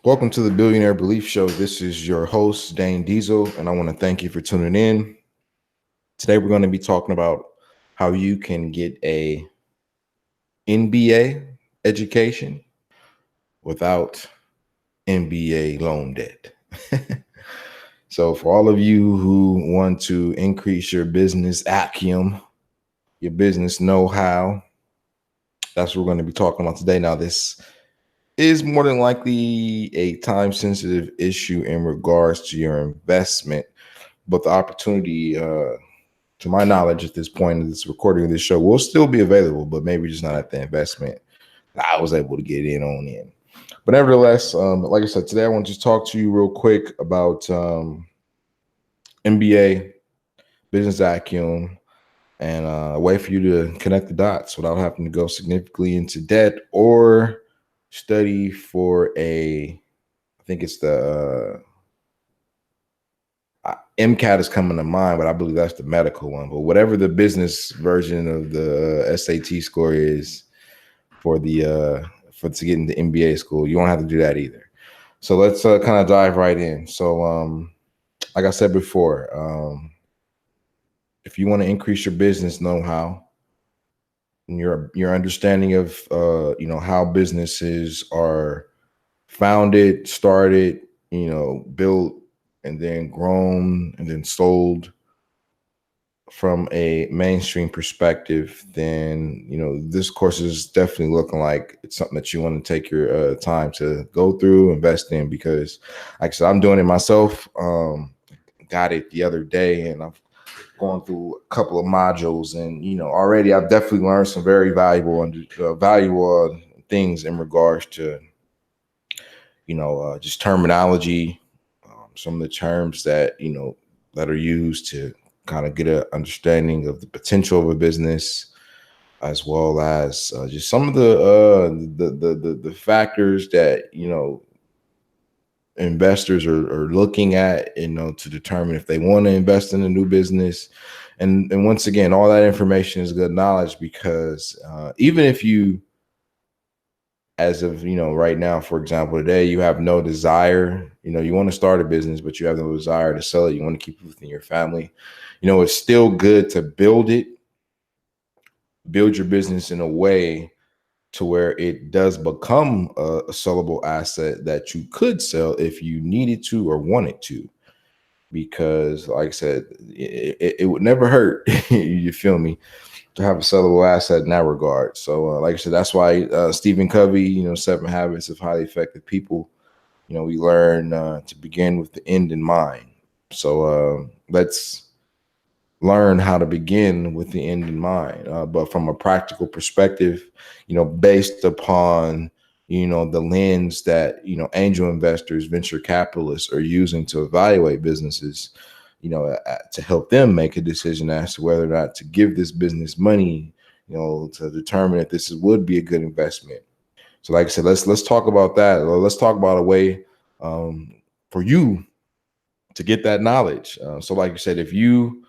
Welcome to the Billionaire Belief Show. This is your host, Dhane Diesil, and I want to thank you for tuning in. Today, we're going to be talking about how you can get a MBA education without MBA loan debt. So for all of you who want to increase your business acumen, your business know-how, that's what we're going to be talking about today. Now, this is more than likely a time-sensitive issue in regards to your investment, but the opportunity, to my knowledge, at this point of this recording of this show, will still be available, but maybe just not at the investment that I was able to get in. But nevertheless, like I said, today I want to just talk to you real quick about MBA, business acumen, and a way for you to connect the dots without having to go significantly into debt or study for I think it's the MCAT is coming to mind, but I believe that's the medical one. But whatever the business version of the SAT score is for to get into MBA school, you won't have to do that either. So let's kind of dive right in. So like I said before, if you want to increase your business know-how and your understanding of how businesses are founded, started, built, and then grown and then sold from a mainstream perspective, then this course is definitely looking like it's something that you want to take your time to go through, invest in, because like I said, I'm doing it myself. Got it the other day, and I've gone through a couple of modules, and already I've definitely learned some very valuable things in regards to just terminology, some of the terms that that are used to kind of get an understanding of the potential of a business, as well as just some of the factors that investors are looking at, to determine if they want to invest in a new business. And once again, all that information is good knowledge, because even if you, as of right now, for example, today, you have no desire, you want to start a business, but you have no desire to sell it, you want to keep it within your family, it's still good to build your business in a way to where it does become a sellable asset that you could sell if you needed to or wanted to. Because like I said, it would never hurt, you feel me, to have a sellable asset in that regard. So like I said, that's why Stephen Covey, 7 Habits of Highly Effective People, we learn to begin with the end in mind. So let's learn how to begin with the end in mind, but from a practical perspective, based upon the lens that angel investors, venture capitalists are using to evaluate businesses, to help them make a decision as to whether or not to give this business money, to determine if this would be a good investment. So like I said, let's talk about that. Let's talk about a way for you to get that knowledge. So like I said, if you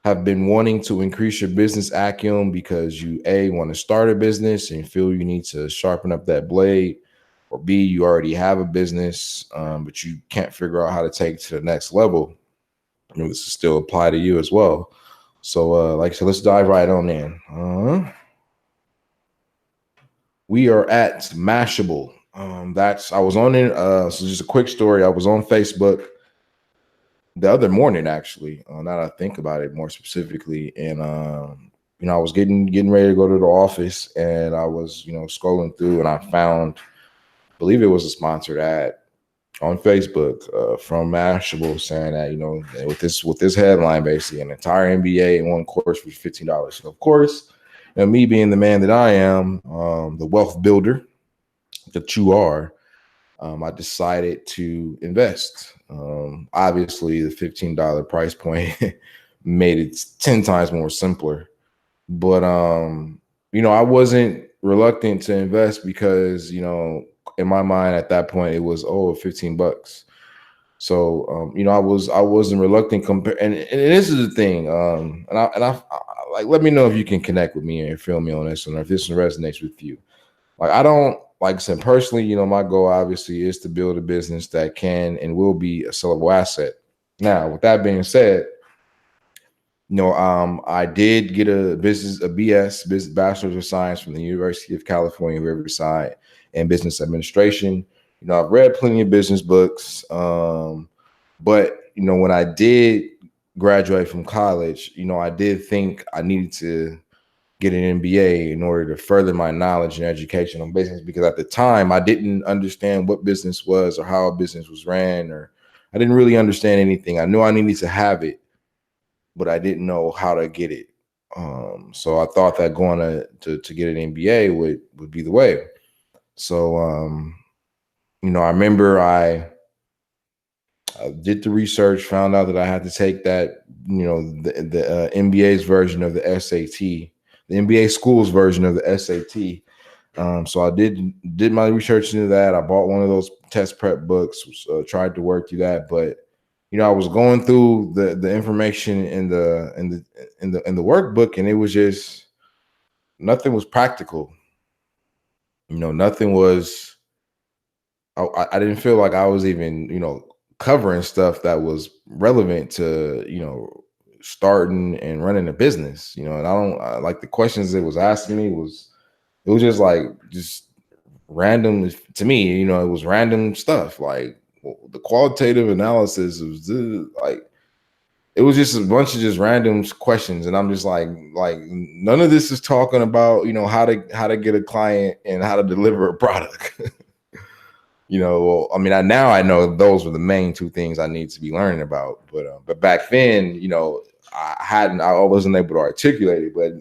have been wanting to increase your business acumen because you want to start a business and feel you need to sharpen up that blade, or B, you already have a business, but you can't figure out how to take it to the next level, this will still apply to you as well. So like I said, let's dive right on in. We are at Mashable. I was on it. So just a quick story. I was on Facebook the other morning, actually, now that I think about it more specifically. And, I was getting ready to go to the office, and I was, scrolling through, and I found, I believe it was a sponsored ad on Facebook from Mashable saying that, with this headline, basically an entire MBA in one course for $15. So of course, me being the man that I am, the wealth builder that you are, I decided to invest. Obviously, the $15 price point made it 10 times more simpler. But, I wasn't reluctant to invest because, in my mind at that point, it was, $15. So, I wasn't reluctant and this is the thing. And I like, let me know if you can connect with me and feel me on this one, or if this one resonates with you. Like, I don't like I said, personally, my goal obviously is to build a business that can and will be a sellable asset. Now, with that being said, I did get a BS, business Bachelor's of Science from the University of California, Riverside, in business administration. I've read plenty of business books, but when I did graduate from college, I did think I needed to get an MBA in order to further my knowledge and education on business, because at the time I didn't understand what business was or how a business was ran, or I didn't really understand anything. I knew I needed to have it, but I didn't know how to get it. So I thought that going to get an MBA would be the way. So, I remember I did the research, found out that I had to take that, the MBA's version of the SAT, the MBA school's version of the SAT. So I did my research into that. I bought one of those test prep books, tried to work through that, but I was going through the information in the workbook, and it was just nothing was practical. Nothing was. I didn't feel like I was even covering stuff that was relevant to starting and running a business. And I don't like the questions it was asking me it was just random to me. It was random stuff like the qualitative analysis was like. It was just a bunch of just random questions, and I'm just like none of this is talking about how to get a client and how to deliver a product. Well, I mean, now I know those were the main two things I need to be learning about. But back then, I wasn't able to articulate it. But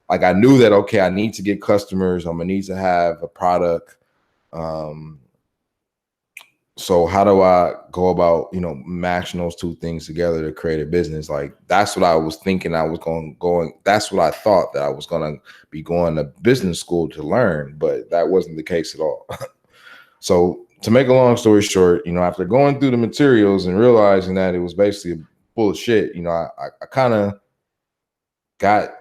like I knew that, okay, I need to get customers. I'm gonna need to have a product. So how do I go about, matching those two things together to create a business? Like that's what I was thinking I was going. That's what I thought that I was going to be going to business school to learn, but that wasn't the case at all. So to make a long story short, after going through the materials and realizing that it was basically bullshit, I kind of got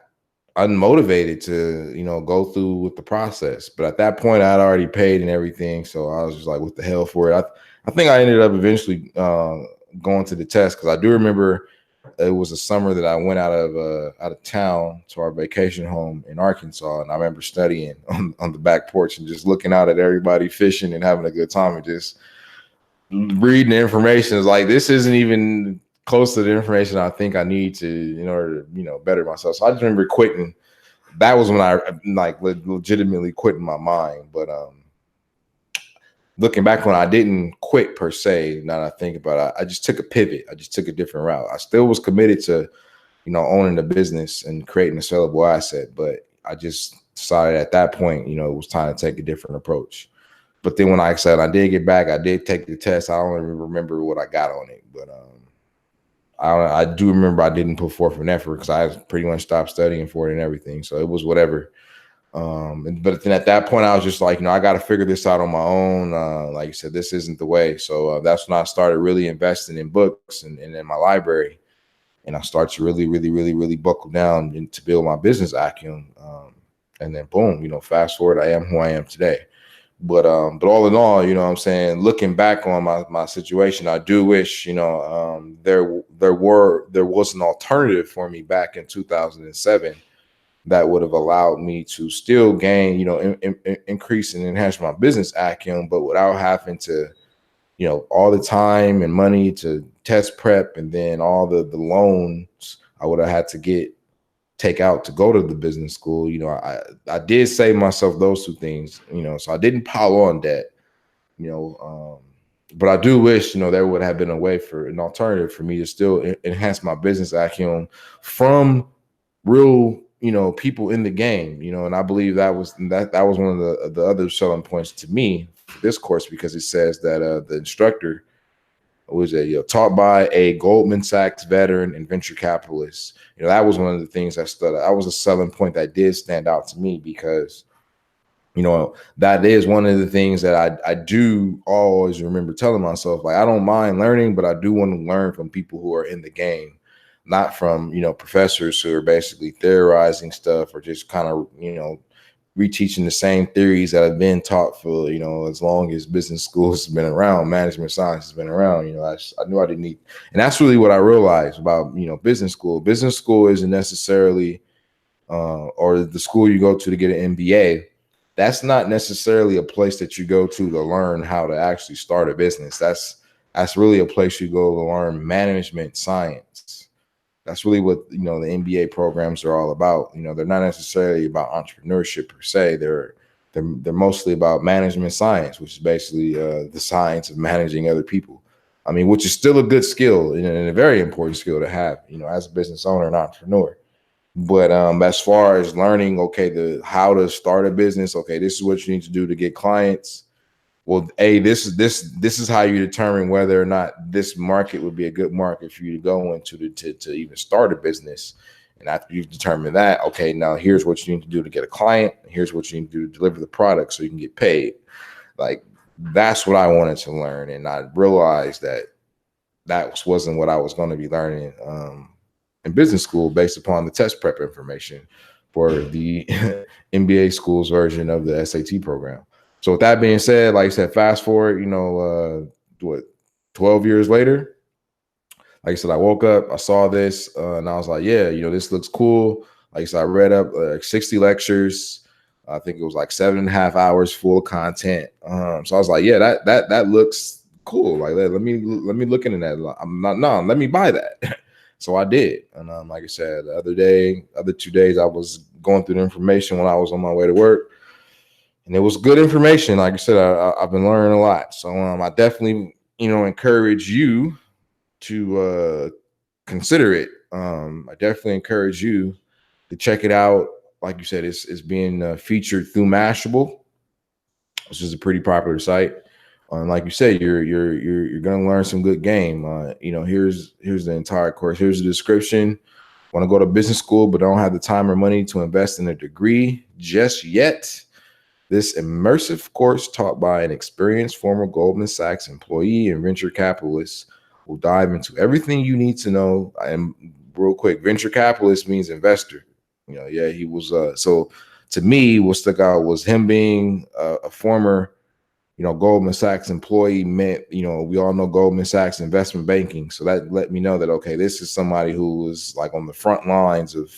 unmotivated to go through with the process. But at that point I had already paid and everything, so I was just like, what the hell for it. I think I ended up eventually going to the test, because I do remember it was a summer that I went out of town to our vacation home in Arkansas, and I remember studying on the back porch and just looking out at everybody fishing and having a good time and just reading the information. It's like, this isn't even close to the information I think I need to in order to better myself. So I just remember quitting. That was when I legitimately quit in my mind. But looking back, when I didn't quit per se, now that I think about it, I just took a pivot. I just took a different route. I still was committed to owning a business and creating a sellable asset, but I just decided at that point it was time to take a different approach. But then when I said I did get back, I did take the test. I don't even remember what I got on it, but I do remember I didn't put forth an effort because I pretty much stopped studying for it and everything. So it was whatever. But then at that point, I was just like, I got to figure this out on my own. Like you said, this isn't the way. So that's when I started really investing in books and in my library. And I started to really, really, really, really buckle down to build my business acumen. And then boom, fast forward, I am who I am today. But all in all, what I'm saying, looking back on my situation, I do wish, there was an alternative for me back in 2007 that would have allowed me to still gain, increase and enhance my business acumen, but without having to, all the time and money to test prep, and then all the loans I would have had to take out to go to the business school. I did save myself those two things, so I didn't pile on debt, but I do wish, there would have been a way for an alternative for me to still enhance my business acumen from real, people in the game, and I believe that was one of the other selling points to me for this course, because it says that the instructor was taught by a Goldman Sachs veteran and venture capitalist. That was one of the things that was a selling point that did stand out to me, because that is one of the things that I do always remember telling myself, like, I don't mind learning, but I do want to learn from people who are in the game, not from professors who are basically theorizing stuff or just kind of reteaching the same theories that have been taught for, as long as business schools have been around, management science has been around. I knew I didn't need, and that's really what I realized about, business school. Business school isn't necessarily, or the school you go to get an MBA. That's not necessarily a place that you go to learn how to actually start a business. That's really a place you go to learn management science. That's really what, the MBA programs are all about. They're not necessarily about entrepreneurship per se. They're mostly about management science, which is basically the science of managing other people. I mean, which is still a good skill and a very important skill to have, as a business owner and entrepreneur. But as far as learning, okay, how to start a business, okay, this is what you need to do to get clients. Well, this is how you determine whether or not this market would be a good market for you to go into to even start a business. And after you've determined that, okay, now here's what you need to do to get a client. Here's what you need to do to deliver the product so you can get paid. Like, that's what I wanted to learn. And I realized that wasn't what I was going to be learning in business school based upon the test prep information for the MBA school's version of the SAT program. So with that being said, like I said, fast forward, 12 years later, like I said, I woke up, I saw this, and I was like, yeah, this looks cool. Like I said, I read up 60 lectures. I think it was like 7.5 hours full of content. So I was like, yeah, that looks cool. Like, let me look into that. Let me buy that. So I did. And like I said, the other 2 days, I was going through the information when I was on my way to work. And it was good information. Like I said, I've been learning a lot. So I definitely, encourage you to consider it. I definitely encourage you to check it out. Like you said, it's being featured through Mashable, which is a pretty popular site. Like you said, you're gonna learn some good game. Here's the entire course. Here's the description. Want to go to business school, but don't have the time or money to invest in a degree just yet? This immersive course, taught by an experienced former Goldman Sachs employee and venture capitalist, will dive into everything you need to know. And real quick, venture capitalist means investor. He was. So to me, what stuck out was him being a former, Goldman Sachs employee. Meant, we all know Goldman Sachs investment banking. So that let me know that, okay, this is somebody who was like on the front lines of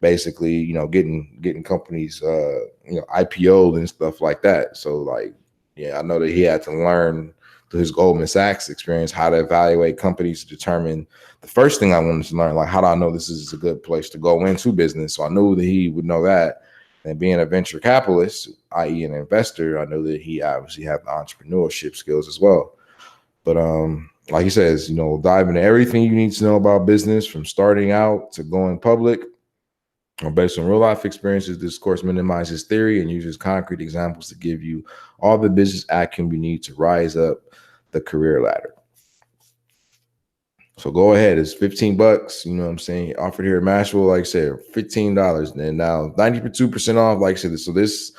basically, getting companies, IPO'd and stuff like that. So like, yeah, I know that he had to learn through his Goldman Sachs experience how to evaluate companies to determine. The first thing I wanted to learn, like, how do I know this is a good place to go into business? So I knew that he would know that. And being a venture capitalist, i.e. an investor, I know that he obviously had the entrepreneurship skills as well. But like he says, dive into everything you need to know about business, from starting out to going public. Based on real life experiences, this course minimizes theory and uses concrete examples to give you all the business acumen you need to rise up the career ladder. So go ahead. It's $15. You know what I'm saying? Offered here at Mashable, like I said, $15. And now 92% off, like I said. So this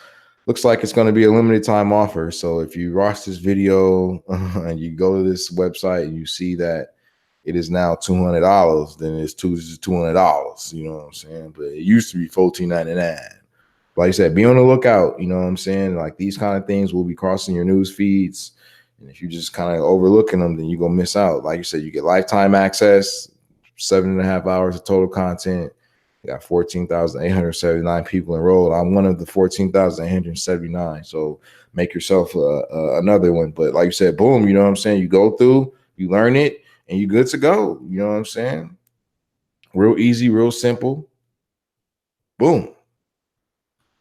looks like it's going to be a limited time offer. So if you watch this video and you go to this website and you see that it is now $200, then it's $200. You know what I'm saying? But it used to be $14.99. Like I said, be on the lookout. You know what I'm saying? Like, these kind of things will be crossing your news feeds. And if you just kind of overlooking them, then you're going to miss out. Like you said, you get lifetime access, 7.5 hours of total content. You got 14,879 people enrolled. I'm one of the 14,879. So make yourself another one. But like you said, boom, you know what I'm saying? You go through, you learn it, and you're good to go. You know what I'm saying? Real easy, real simple. Boom.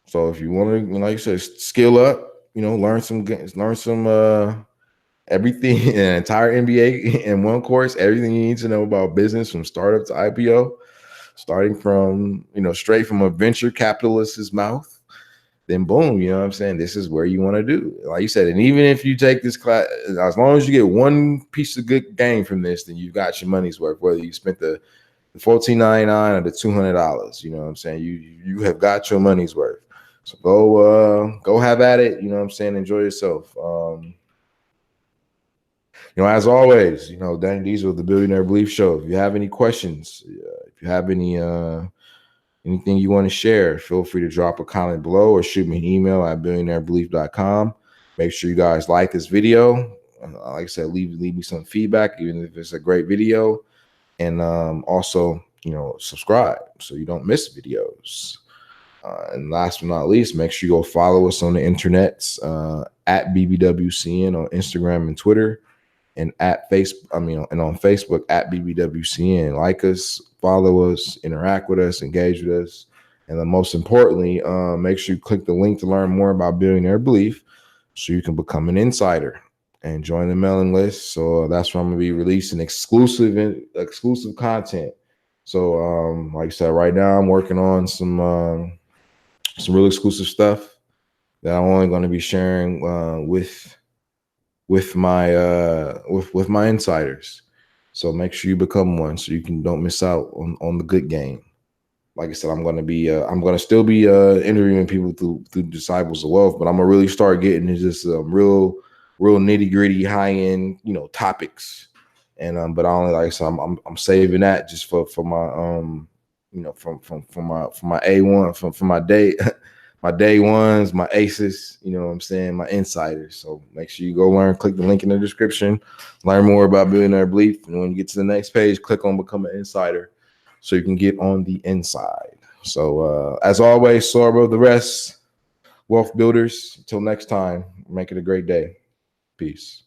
So if you want to, like you said, skill up, learn some everything, an entire MBA in one course, everything you need to know about business from startup to IPO, starting from, straight from a venture capitalist's mouth, then boom, you know what I'm saying? This is where you want to do. Like you said, and even if you take this class, as long as you get one piece of good gain from this, then you've got your money's worth, whether you spent the $14.99 or the $200, you know what I'm saying? You have got your money's worth. So go have at it, you know what I'm saying? Enjoy yourself. As always, Dhane Diesil, the Billionaire Belief Show. If you have any questions, if you have any anything you want to share, feel free to drop a comment below or shoot me an email at billionairebelief.com. Make sure you guys like this video. Like I said, leave me some feedback, even if it's a great video. And also, subscribe so you don't miss videos. And last but not least, make sure you go follow us on the internets at BBWCN on Instagram and Twitter, and on Facebook at BBWCN. Like us, follow us, interact with us, engage with us. And then most importantly, make sure you click the link to learn more about Billionaire Belief so you can become an insider and join the mailing list. So that's where I'm going to be releasing exclusive content. So like I said, right now I'm working on some real exclusive stuff that I'm only going to be sharing with my insiders. So make sure you become one so you don't miss out on the good game. Like I said, I'm going to still be interviewing people through Disciples of Wealth, but I'm gonna really start getting into just real nitty gritty, high end, topics. And but I only, like I said, I'm saving that just for my from my A1 from my day. My day ones, my aces, what I'm saying, my insiders. So make sure you go learn, click the link in the description, learn more about Billionaire Belief. And when you get to the next page, click on Become an Insider so you can get on the inside. So as always, soar above the rest, wealth builders. Until next time, make it a great day. Peace.